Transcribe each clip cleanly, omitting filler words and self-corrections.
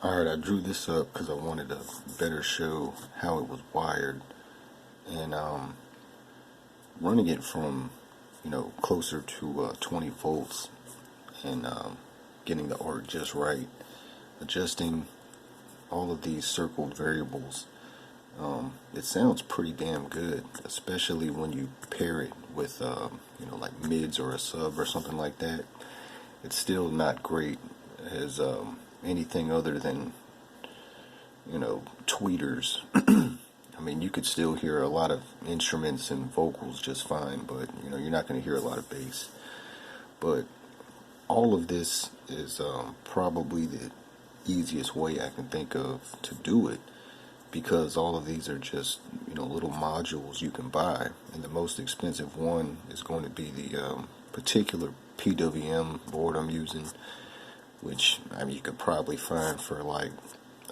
Alright, I drew this up because I wanted to better show how it was wired, and running it from closer to 20 volts, and getting the arc just right, adjusting all of these circled variables. It sounds pretty damn good, especially when you pair it with like mids or a sub or something like that. It's still not great as anything other than tweeters. I mean, you could still hear a lot of instruments and vocals just fine, but you're not going to hear a lot of bass. But all of this is probably the easiest way I can think of to do it, because all of these are just little modules you can buy, and the most expensive one is going to be the particular PWM board I'm using, which you could probably find for like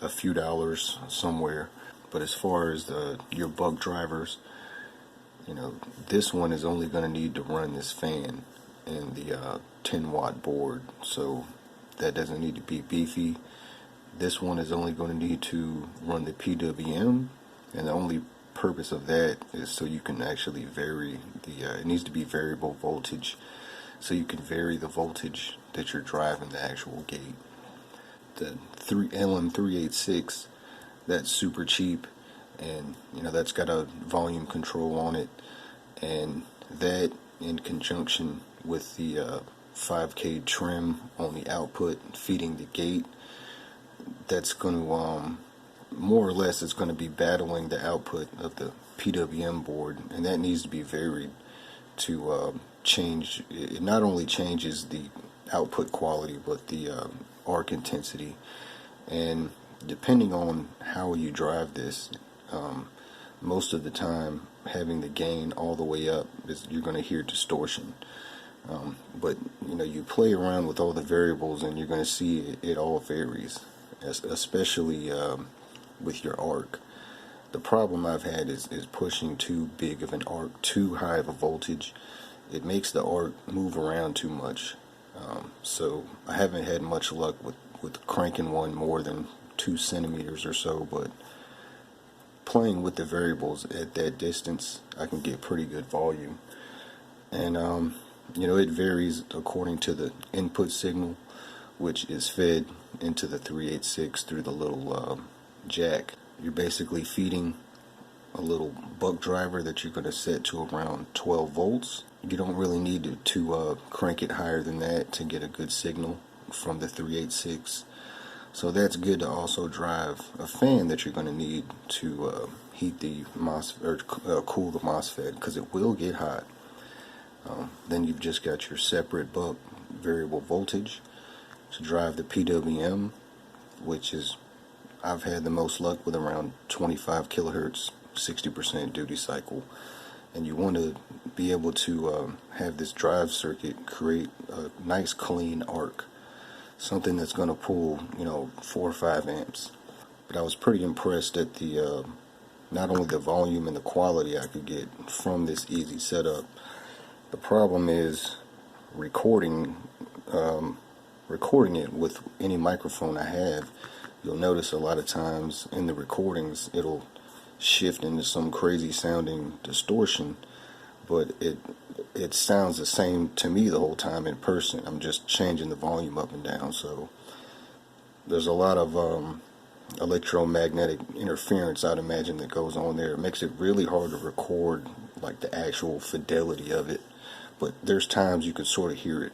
a few dollars somewhere. But as far as your buck drivers, this one is only going to need to run this fan and the 10-watt board, so that doesn't need to be beefy. This one is only going to need to run the PWM, and the only purpose of that is so you can actually vary it needs to be variable voltage, so you can vary the voltage that you're driving the actual gate. The LM386, that's super cheap, and that's got a volume control on it, and that in conjunction with the 5K trim on the output feeding the gate, that's going to more or less it's going to be battling the output of the PWM board, and that needs to be varied to change. It not only changes the output quality but the arc intensity, and depending on how you drive this, most of the time having the gain all the way up you're going to hear distortion. But you play around with all the variables and you're going to see it all varies, especially with your arc. The problem I've had is pushing too big of an arc, too high of a voltage. It makes the arc move around too much. So I haven't had much luck with cranking one more than 2 centimeters or so, but playing with the variables at that distance, I can get pretty good volume. And it varies according to the input signal, which is fed into the 386 through the little jack. You're basically feeding a little buck driver that you're going to set to around 12 volts. You don't really need to crank it higher than that to get a good signal from the 386. So that's good to also drive a fan that you're going to need to heat the MOSFET or cool the MOSFET, because it will get hot. Then you've just got your separate buck variable voltage to drive the PWM, which is, I've had the most luck with around 25 kilohertz, 60% duty cycle. And you want to be able to have this drive circuit create a nice clean arc, something that's going to pull 4 or 5 amps. But I was pretty impressed at the not only the volume and the quality I could get from this easy setup. The problem is recording it with any microphone I have. You'll notice a lot of times in the recordings it'll shift into some crazy sounding distortion, but it sounds the same to me the whole time in person. I'm just changing the volume up and down, so there's a lot of electromagnetic interference, I'd imagine, that goes on there. It makes it really hard to record like the actual fidelity of it, but there's times you can sort of hear it.